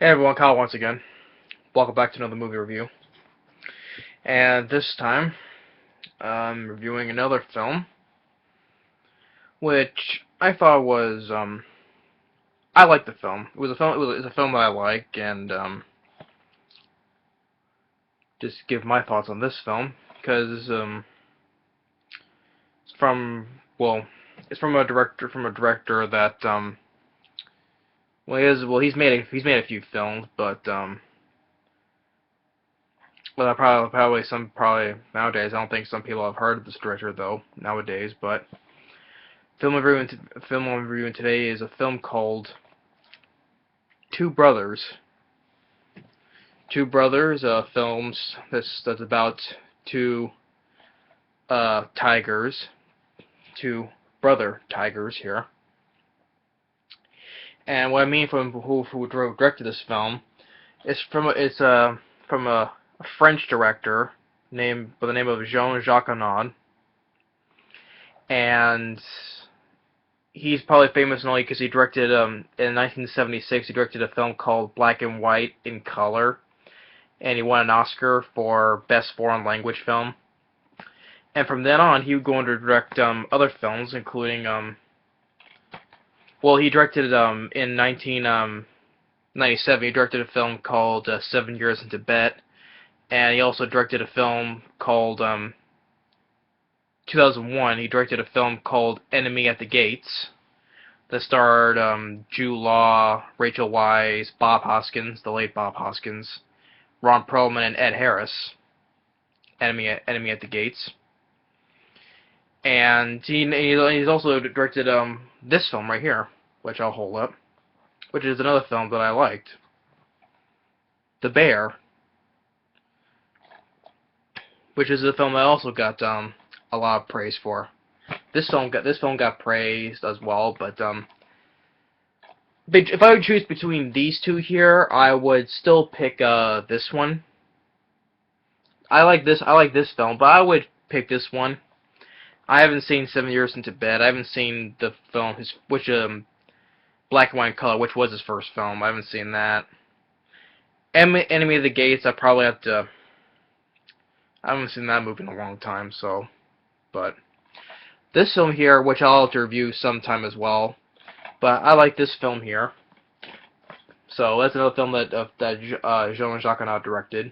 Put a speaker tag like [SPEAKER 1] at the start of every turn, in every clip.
[SPEAKER 1] Hey everyone, Kyle once again. Welcome back to another movie review. And this time, I'm reviewing another film, which I thought was, I liked the film. It was a film that I like, and, just give my thoughts on this film, because, it's from, well, it's from a director that, he's made a few films, but, well, probably nowadays. I don't think some people have heard of this director though nowadays. But film I'm reviewing today is a film called Two Brothers. Two Brothers, films that's about two tigers, two brother tigers here. And what I mean from who directed this film is from a French director named by the name of Jean-Jacques Annaud, and he's probably famous only because he directed in 1976 he directed a film called Black and White in Color, and he won an Oscar for Best Foreign Language Film. And from then on, he would go on to direct other films, including he directed in 1997 he directed a film called 7 Years in Tibet, and he also directed a film called 2001. He directed a film called Enemy at the Gates that starred Jude Law, Rachel Weisz, Bob Hoskins, the late Bob Hoskins, Ron Perlman, and Ed Harris. Enemy at the Gates. And he's also directed this film right here, which I'll hold up, which is another film that I liked, The Bear, which is a film I also got a lot of praise for. This film got praised as well, but if I would choose between these two here, I would still pick this one. I like this film, but I would pick this one. I haven't seen 7 Years in Tibet. I haven't seen the film Black and White Color, which was his first film. I haven't seen that. Enemy of the Gates, I probably have to. I haven't seen that movie in a long time, so. But this film here, which I'll have to review sometime as well. But I like this film here. So that's another film that Jean-Jacques Annaud directed.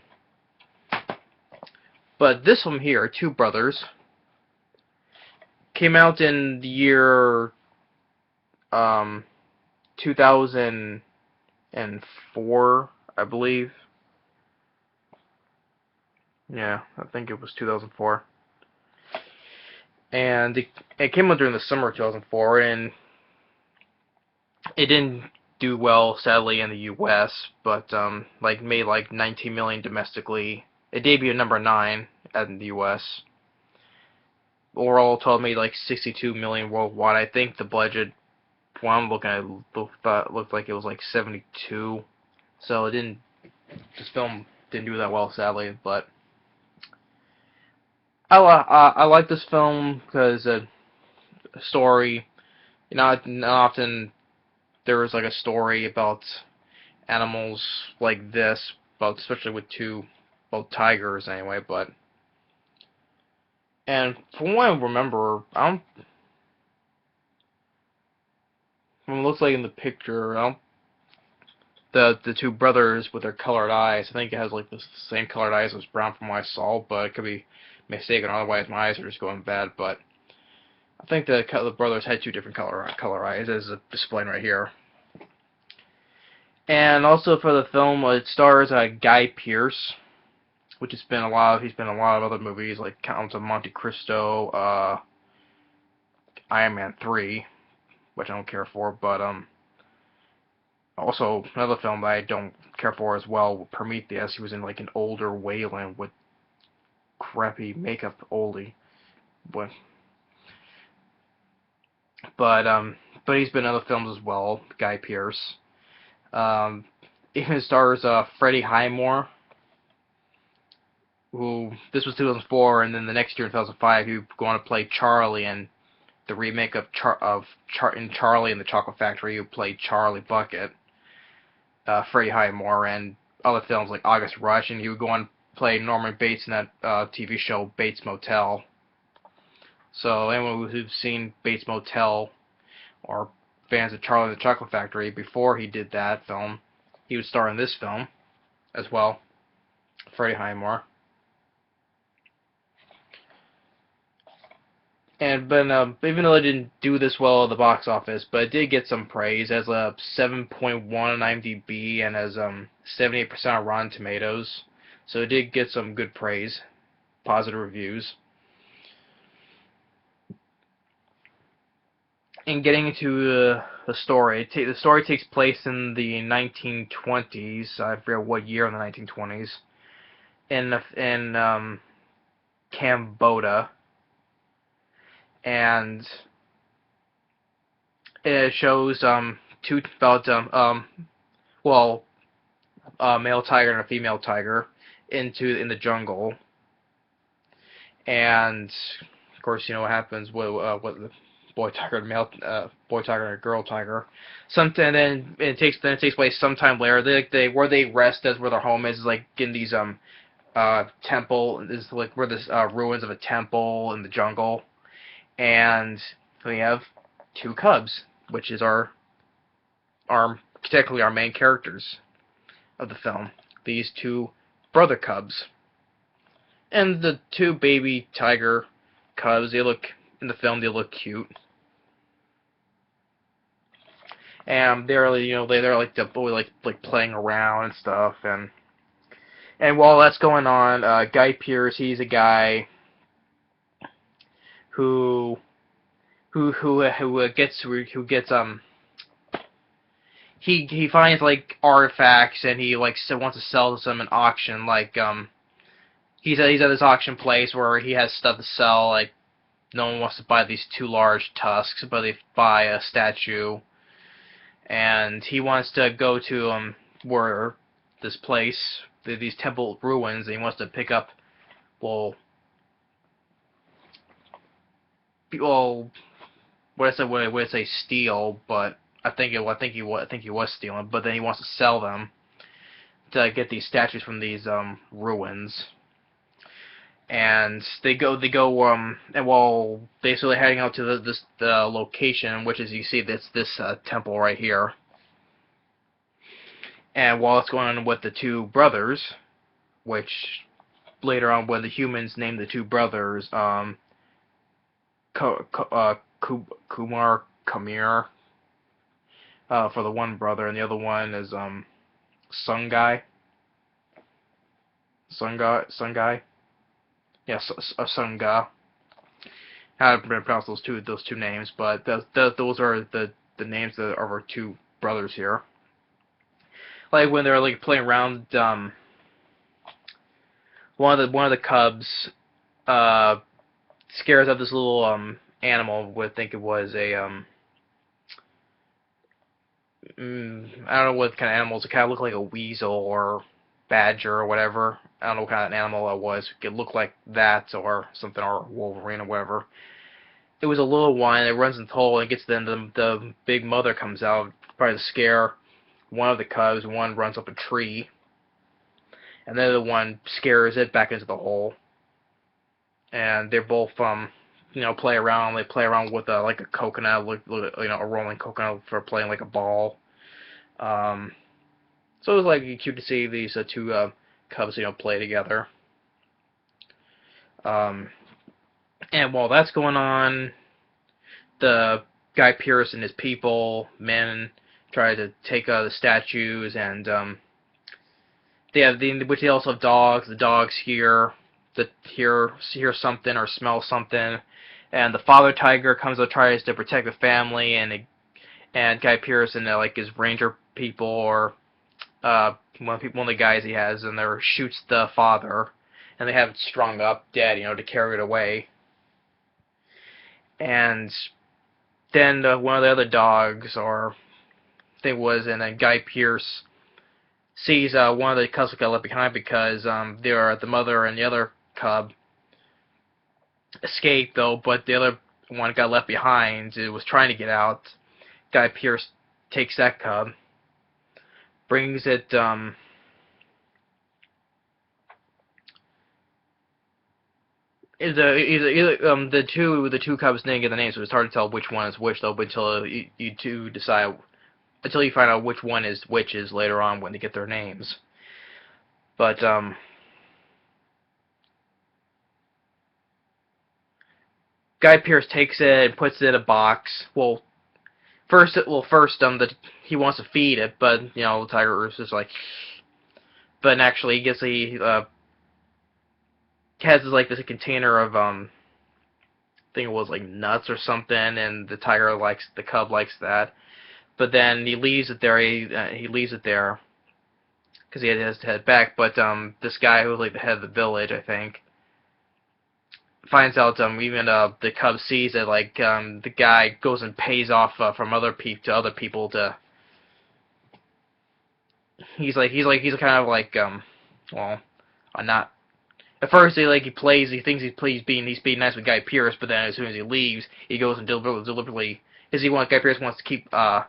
[SPEAKER 1] But this film here, Two Brothers, came out in the year 2004, I believe. Yeah, I think it was 2004. And it came out during the summer of 2004, and it didn't do well, sadly, in the U.S., but made like 19 million domestically. It debuted at number 9 in the U.S. Overall, total made like 62 million worldwide. I think the budget, when I'm looking at it, looked like it was like 72. So this film didn't do that well, sadly, but I like this film because a story. Not often there is like a story about animals like this, especially with both tigers anyway. And from what I remember, from what it looks like in the picture, the two brothers with their colored eyes. I think it has like the same colored eyes as Brown from what I saw, but it could be mistaken. Otherwise, my eyes are just going bad. But I think the brothers had two different color eyes, as displayed right here. And also for the film, it stars Guy Pearce, which he's been in a lot of other movies like Count of Monte Cristo, Iron Man 3, which I don't care for, but also another film that I don't care for as well, Prometheus. He was in like an older Wayland with crappy makeup oldie, but he's been in other films as well, Guy Pearce. Even stars Freddie Highmore, who this was 2004, and then the next year in 2005 he would go on to play Charlie in the remake of Charlie and the Chocolate Factory, who played Charlie Bucket. Freddie Highmore and other films like August Rush, and he would go on to play Norman Bates in that TV show Bates Motel. So anyone who's seen Bates Motel or fans of Charlie and the Chocolate Factory before he did that film, he would star in this film as well, Freddie Highmore. And even though it didn't do this well at the box office, but it did get some praise. As a 7.1 on IMDb and as 78% on Rotten Tomatoes, so it did get some good praise, positive reviews. And getting into the story, the story takes place in the 1920s. I forget what year in the 1920s, in Cambodia. And it shows two about a male tiger and a female tiger in the jungle, and of course you know what happens with the boy tiger and boy tiger and a girl tiger. Then it takes place sometime later. They where they rest as where their home is like in these temple is like where this ruins of a temple in the jungle. And we have two cubs, which is our technically our main characters of the film. These two brother cubs. And the two baby tiger cubs, they look in the film cute. And they're they're like the boy like playing around and stuff, and while that's going on, Guy Pearce, he's a guy who he finds like artifacts and he like wants to sell them at auction. Like he's at this auction place where he has stuff to sell. Like no one wants to buy these two large tusks, but they buy a statue. And he wants to go to where this place, these temple ruins, and he wants to pick up what I say steal, but I think he was stealing, but then he wants to sell them to get these statues from these ruins. And and while basically heading out to the location, which is you see this temple right here. And while it's going on with the two brothers, which later on when the humans name the two brothers Kumar Kamir for the one brother, and the other one is Sungai. Yes, Sunga. How to pronounce those two names, but those are the names of our two brothers here. Like when they're like playing around, one of the cubs scares up this little animal. I think it was a I don't know what kind of animals. It kind of looked like a weasel or badger or whatever. I don't know what kind of animal it was. It looked like that or something, or Wolverine or whatever. It was a little one. It runs in the hole and gets the big mother comes out, probably to scare one of the cubs. One runs up a tree, and the other one scares it back into the hole. And they're both play around. They play around with like a coconut, a rolling coconut for playing like a ball. So it was like cute to see these two cubs play together. And while that's going on, the Guy Pearce and his men try to take the statues, and which they also have dogs. The dogs hear something or smell something, and the father tiger comes and tries to protect the family, and Guy Pearce and like his ranger people or one of the guys he has, and there shoots the father, and they have it strung up dead, to carry it away. And then one of the other dogs, and then Guy Pearce sees one of the cubs got left behind because the mother and the other cub escaped though, but the other one got left behind. It was trying to get out. Guy Pearce takes that cub, brings it the two cubs didn't get the names, so it's hard to tell which one is which though, until you two decide, until you find out which one is which is later on when they get their names. But Guy Pearce takes it and puts it in a box. First he wants to feed it, but you know the tiger is just like. But actually, he has this container of I think it was like nuts or something, and the cub likes that. But then he leaves it there. He leaves it there because he has to head back. But this guy who was like the head of the village, I think, finds out even the cub sees it. The guy goes and pays off from other people to. He's kind of like well, not. At first, he thinks he's being nice with Guy Pearce, but then as soon as he leaves, he goes and deliberately, Guy Pearce wants to keep the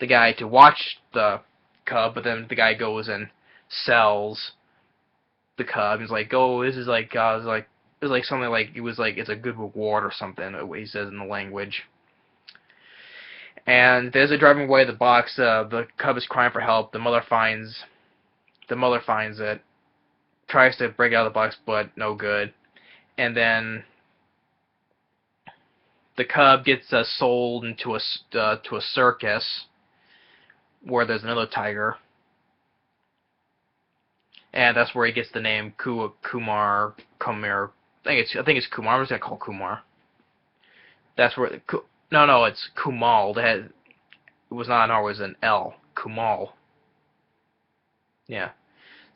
[SPEAKER 1] guy to watch the cub, but then the guy goes and sells the cub. He's like, oh, this is something like it's a good reward or something. He says in the language. And as they're driving away, the cub is crying for help. The mother finds it. Tries to break out of the box, but no good. And then the cub gets sold into to a circus where there's another tiger, and that's where he gets the name Kumar. I think it's Kumar. I'm just gonna call Kumar. That's where it's Kumal. It was not an R, it was an L. Kumal. Yeah.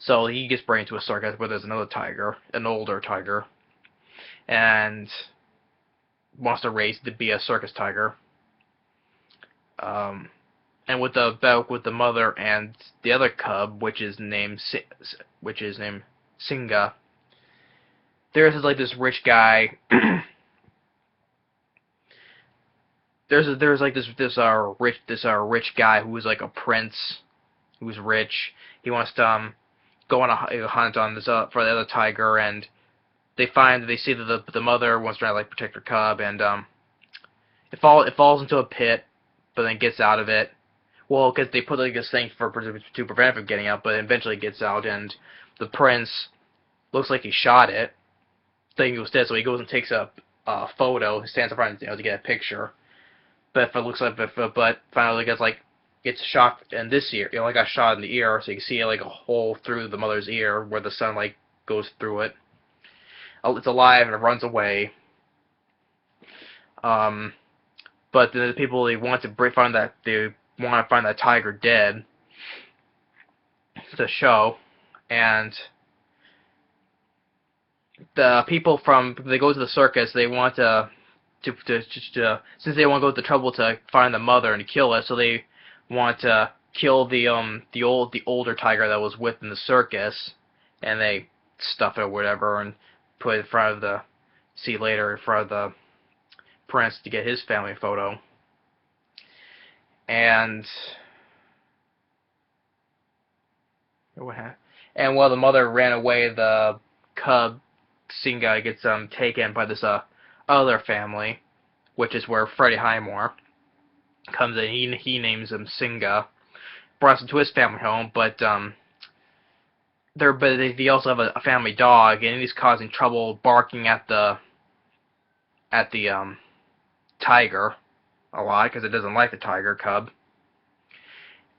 [SPEAKER 1] So he gets brought into a circus where there's another tiger, an older tiger, and wants to race to be a circus tiger. And with the mother and the other cub, which is named Singa. There's this rich guy. there's this rich guy who is like a prince, who's rich. He wants to go on a hunt on this for the other tiger, and they see that the mother wants to protect her cub, and it falls into a pit, but then gets out of it. Well, because they put this thing to prevent it from getting out, but eventually it gets out, and the prince looks like he shot it, thinking it was dead, so he goes and takes a photo, stands in front to get a picture, but finally gets shot in this ear. Got shot in the ear, so you can see a hole through the mother's ear where the sun goes through it. It's alive and it runs away. But the people they want to find that tiger dead to show, and the people they go to the circus. They want to since they want to go to the trouble to find the mother and kill it, so they want to kill the older tiger that was with in the circus, and they stuff it or whatever and put it in front of the prince to get his family photo. And while the mother ran away, the cub Singa gets taken by this other family, which is where Freddie Highmore comes in. He names him Singa, brought him to his family home, but they also have a family dog, and he's causing trouble, barking at the tiger a lot because it doesn't like the tiger cub.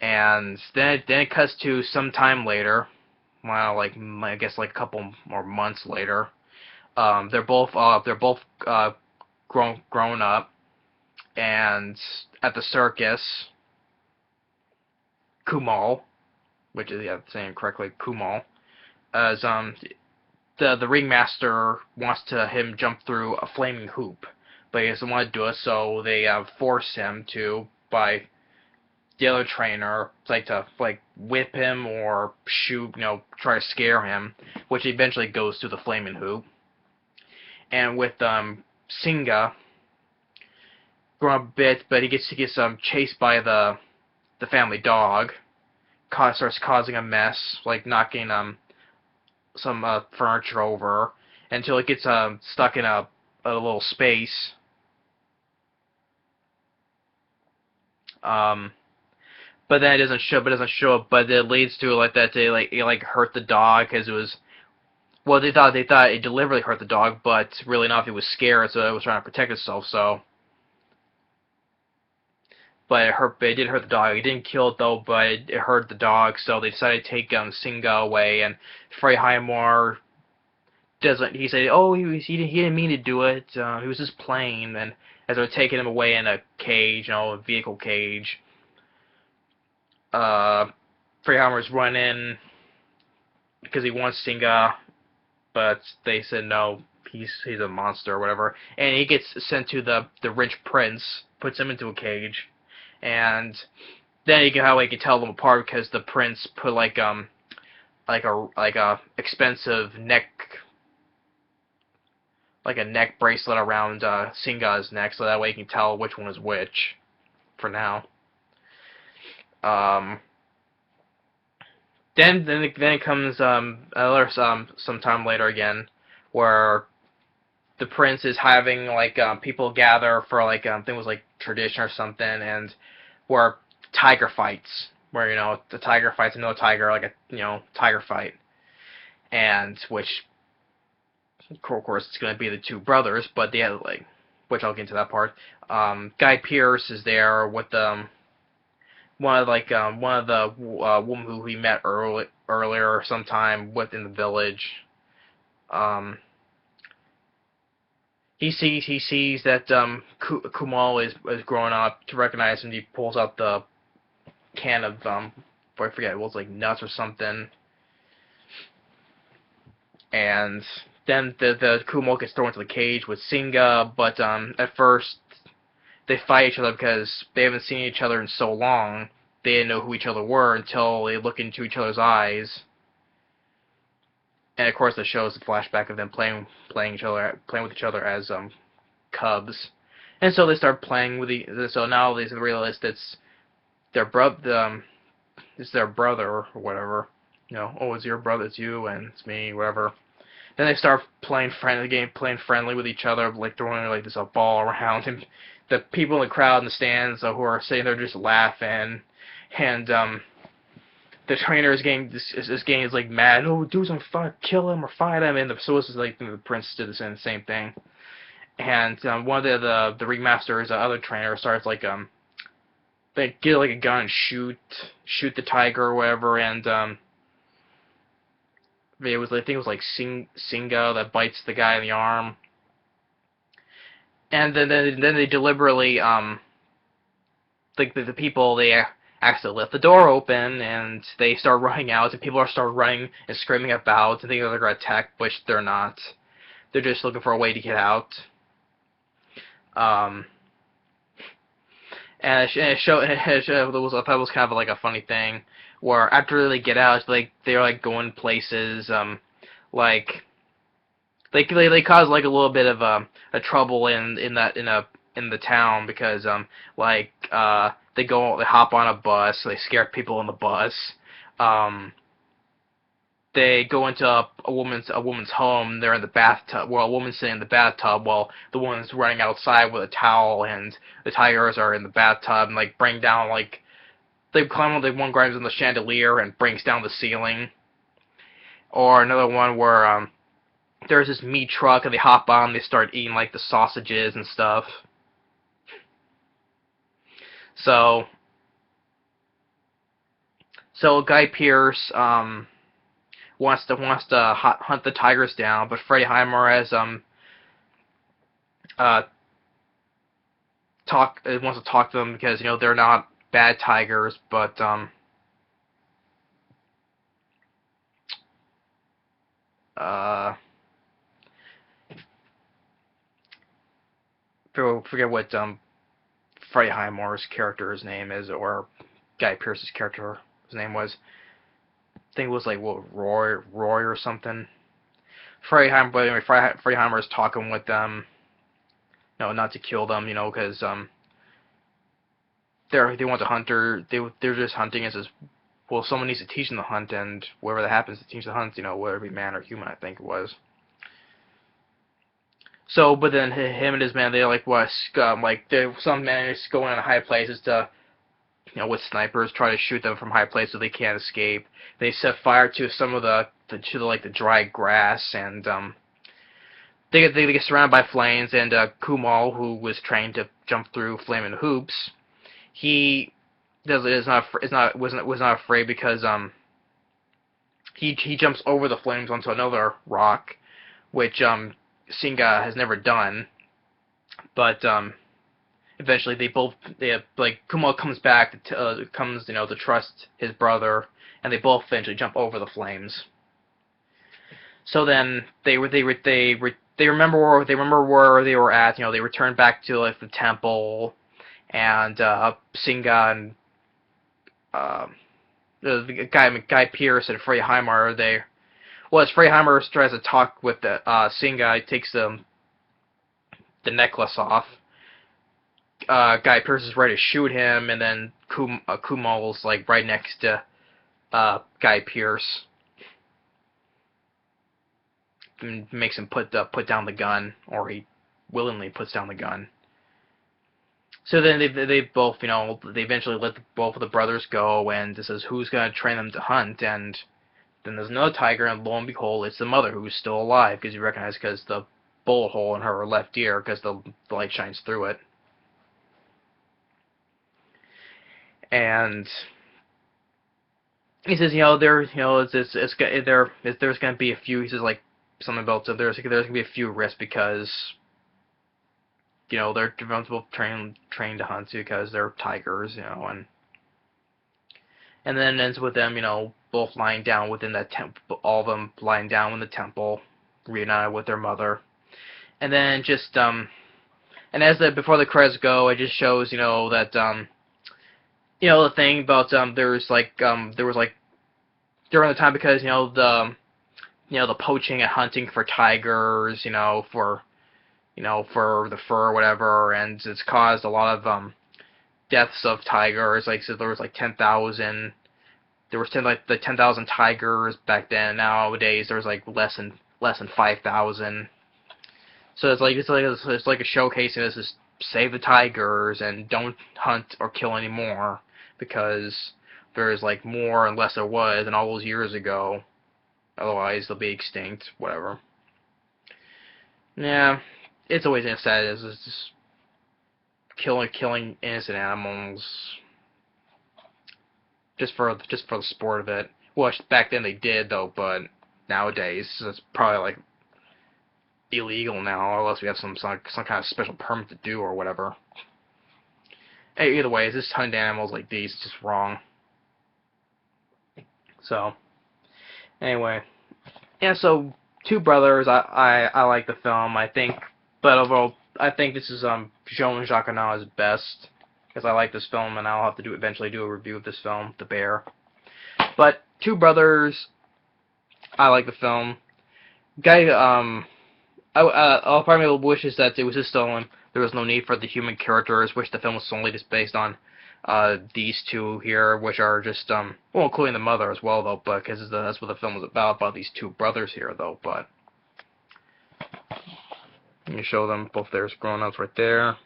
[SPEAKER 1] And then it cuts to some time later, well, I guess a couple more months later. They're both grown up, and at the circus, Kumal, which is saying correctly, Kumal, as the ringmaster wants him jump through a flaming hoop, but he doesn't want to do it, so they force him to by the other trainer, to whip him or shoot, try to scare him, which eventually goes to the flaming hoop. And with Singa, grown up a bit, but he gets chased by the family dog, starts causing a mess, like knocking some furniture over, until it gets stuck in a little space. But then it doesn't show up. But it leads to like that they it hurt the dog because it was. Well, they thought it deliberately hurt the dog, but really not. It was scared, so it was trying to protect itself. So, but it did hurt the dog. It didn't kill it though, but it hurt the dog. So they decided to take Singa away, and Freddie Highmore doesn't. He said, "Oh, he didn't mean to do it. He was just playing." And as they're taking him away in a cage, a vehicle cage, Freddie Highmore's running because he wants Singa. But they said no, he's a monster or whatever, and he gets sent to the rich prince, puts him into a cage, and then you can tell them apart because the prince put like a expensive neck bracelet around Singa's neck, so that way you can tell which one is which. For now. Then it comes some time later again, where the prince is having people gather for I think it was tradition or something, and where tiger fights, where the tiger fights another tiger, tiger fight, and which of course it's gonna be the two brothers, but they had which I'll get into that part. Guy Pearce is there with one of the woman who we met earlier sometime within the village. He sees that Kumal is growing up to recognize him. He pulls out the can of I forget, it was nuts or something, and then the Kumal gets thrown into the cage with Singa. But at first they fight each other because they haven't seen each other in so long. They didn't know who each other were until they look into each other's eyes. And of course, it shows the flashback of them playing with each other as cubs. And so they start playing with so now they realize it's their brother, or whatever. Oh, it's your brother, it's you, and it's me, whatever. Then they start playing friendly with each other, throwing this ball around, and the people in the crowd in the stands who are sitting there just laughing, and the trainer is getting mad. Oh, do something, kill him or fight him, and the prince did the same thing. And one of the ringmasters, the other trainer, starts they get a gun and shoot the tiger or whatever, and I think it was Singa that bites the guy in the arm. And then they deliberately the people, they accidentally left the door open, and they start running out, and people start running and screaming about and thinking they're going to attack, which they're not. They're just looking for a way to get out. And I thought it was kind of a funny thing, where after they get out, they're going places, they cause a little bit of a trouble in the town, because they hop on a bus, they scare people on the bus. They go into a woman's home. They're in the bathtub. Well, a woman's sitting in the bathtub while the woman's running outside with a towel, and the tigers are in the bathtub and bring down they climb on one grabs on the chandelier and brings down the ceiling. Or another one where there's this meat truck and they hop on and they start eating the sausages and stuff. So Guy Pearce wants to hunt the tigers down, but Freddie Highmore has wants to talk to them because they're not bad tigers, but forget what Freddie Highmore's character's name is, or Guy Pearce's character's name was. I think it was Roy or something. Freddie Highmore is talking with them. No, not to kill them, because they want to hunt her. They're just hunting as well, someone needs to teach them to hunt, and whoever that happens to teach the hunt, whether it be man or human, I think it was. So, but then him and his man, they some men just going on high places to, with snipers, try to shoot them from high places so they can't escape. They set fire to some of the dry grass, and they get surrounded by flames. And Kumal, who was trained to jump through flaming hoops, he was not afraid because he jumps over the flames onto another rock, which Singa has never done. But eventually Kumal comes back to trust his brother, and they both eventually jump over the flames. So then they remember where they were at. They return back to the temple, and Singa and the guy Pearce and Freddie Highmore as Freddie Highmore tries to talk with the Singa, he takes the necklace off. Guy Pearce is ready to shoot him, and then Kumal's right next to Guy Pearce, and makes him put down the gun, or he willingly puts down the gun. So then they both, they eventually let both of the brothers go, and it says who's going to train them to hunt, and then there's another tiger, and lo and behold, it's the mother who's still alive, because you recognize the bullet hole in her left ear, because the light shines through it. And he says, there's going to be a few, he says, something about, so there's going to be a few risks, because they're both trained to hunt because they're tigers, and then it ends with them, both lying down within that temple, all of them lying down in the temple, reunited with their mother, and then just and before the credits go, it just shows that the thing about there was during the time, because the poaching and hunting for tigers, for the fur or whatever, and it's caused a lot of deaths of tigers. So there was 10,000. There was 10,000 tigers back then. Nowadays there's less than 5,000. So it's a showcasing this is save the tigers and don't hunt or kill anymore, because there's more and less there was in all those years ago. Otherwise they'll be extinct. Whatever. Yeah. It's always sad. It's just killing innocent animals just for the sport of it. Well, back then they did though, but nowadays it's probably illegal now, unless we have some kind of special permit to do or whatever. Hey, either way, it's just hunting animals like these. It's just wrong. So anyway, yeah. So Two Brothers, I like the film. I think. But overall, I think this is Jean-Jacques Annaud's best, because I like this film, and I'll have to eventually do a review of this film, The Bear. But Two Brothers, I like the film. I'll probably wish is that it was just there was no need for the human characters. Wish the film was solely just based on these two here, which are just well, including the mother as well though, but because that's what the film was about these two brothers here though, but. Let me show them both their grown-ups right there.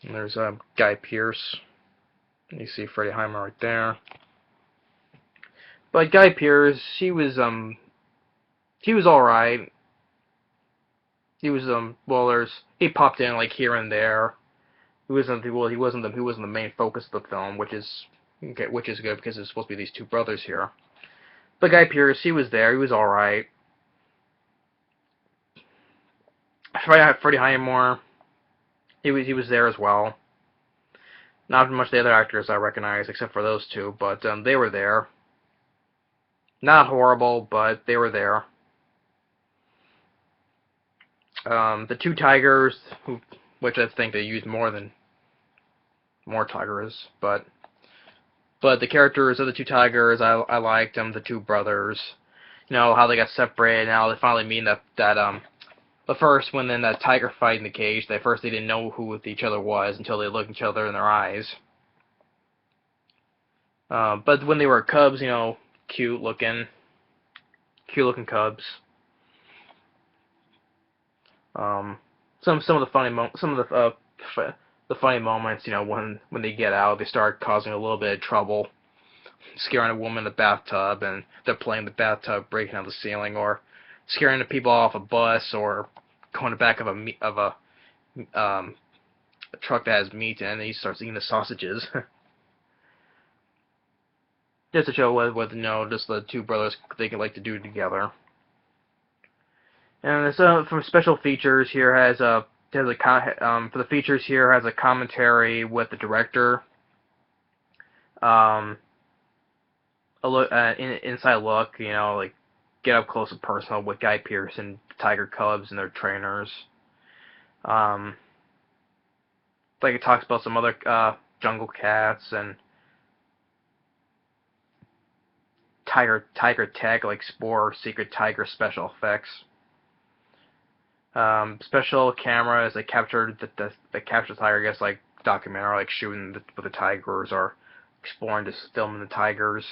[SPEAKER 1] And there's Guy Pearce. You see Freddie Highmore right there. But Guy Pearce, he was alright. He was he popped in here and there. He wasn't the main focus of the film, which is good because it's supposed to be these two brothers here. But Guy Pearce, he was there. He was alright. Freddie Highmore, he was there as well. Not much the other actors I recognize except for those two, but they were there. Not horrible, but they were there. The two tigers, which I think they used more tigers, but the characters of the two tigers, I liked them. The two brothers, how they got separated. Now they finally meet But first, when then that tiger fight in the cage, they didn't know who each other was until they looked each other in their eyes. But when they were cubs, you know, cute looking cubs. Some of the the funny moments, you know, when they get out, they start causing a little bit of trouble, scaring a woman in the bathtub, and they're playing the bathtub, breaking out the ceiling, or scaring the people off a bus, or going to the back of a truck that has meat in it, and he starts eating the sausages. Just to show what you know, just the two brothers they could like to do together. And from special features here has a for the features here has a commentary with the director, a look inside look, you know, like get up close and personal with Guy Pearce and Tiger Cubs and their trainers. Like it talks about some other jungle cats and tiger tech like Spore Secret Tiger special effects. Special cameras that captured the tiger, I guess, like documentary, like shooting with the tigers or exploring, just filming the tigers.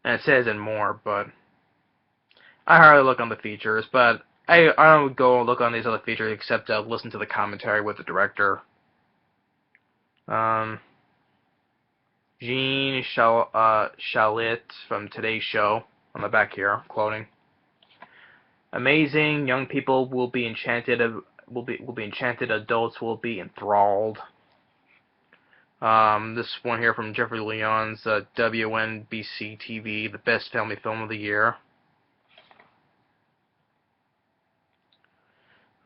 [SPEAKER 1] And it says and more, but I hardly look on the features, but I don't go and look on these other features except to listen to the commentary with the director. Jean Shalit from Today's Show on the back here, quoting. Amazing, young people will be enchanted. Will be enchanted. Adults will be enthralled. This one here from Jeffrey Leon's WNBC TV, the best family film of the year.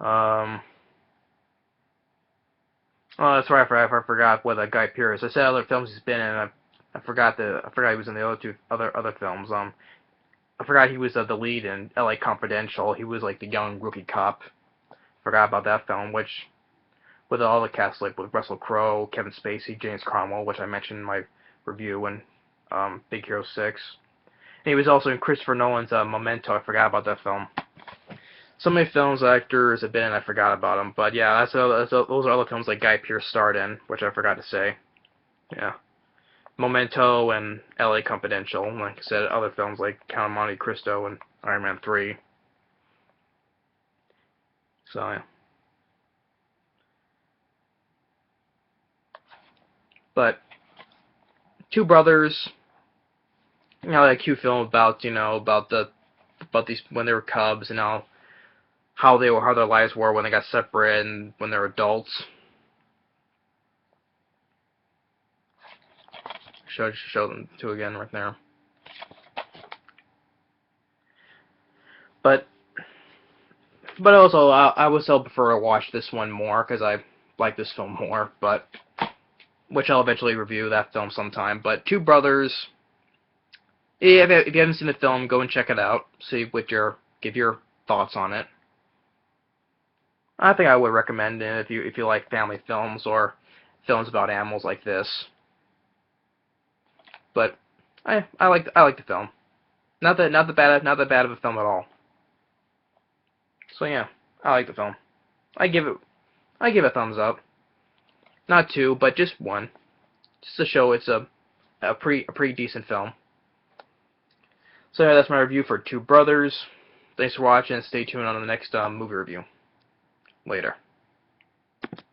[SPEAKER 1] Oh, that's right. I forgot what Guy Pearce. I said other films he's been in. I forgot he was in the other films. I forgot he was the lead in L.A. Confidential. He was like the young rookie cop. Forgot about that film, which with all the cast like with Russell Crowe, Kevin Spacey, James Cromwell, which I mentioned in my review in Big Hero 6. And he was also in Christopher Nolan's Memento. I forgot about that film. So many films actors have been in, I forgot about them. But yeah, those are other films like Guy Pearce starred in, which I forgot to say. Yeah. Memento and L.A. Confidential. Like I said, other films like Count of Monte Cristo and Iron Man 3. So, yeah. But Two Brothers, you know, like a cute film about, you know, about these when they were cubs and how their lives were when they got separate and when they were adults. Show them two again right there. But also I would still prefer to watch this one more because I like this film more. But which I'll eventually review that film sometime. But Two Brothers, if you haven't seen the film, go and check it out. Give your thoughts on it. I think I would recommend it if you like family films or films about animals like this. But I like the film. Not that bad of a film at all. So yeah, I like the film. I give it a thumbs up. Not two, but just one. Just to show it's a pretty decent film. So yeah, that's my review for Two Brothers. Thanks for watching, and stay tuned on the next movie review. Later.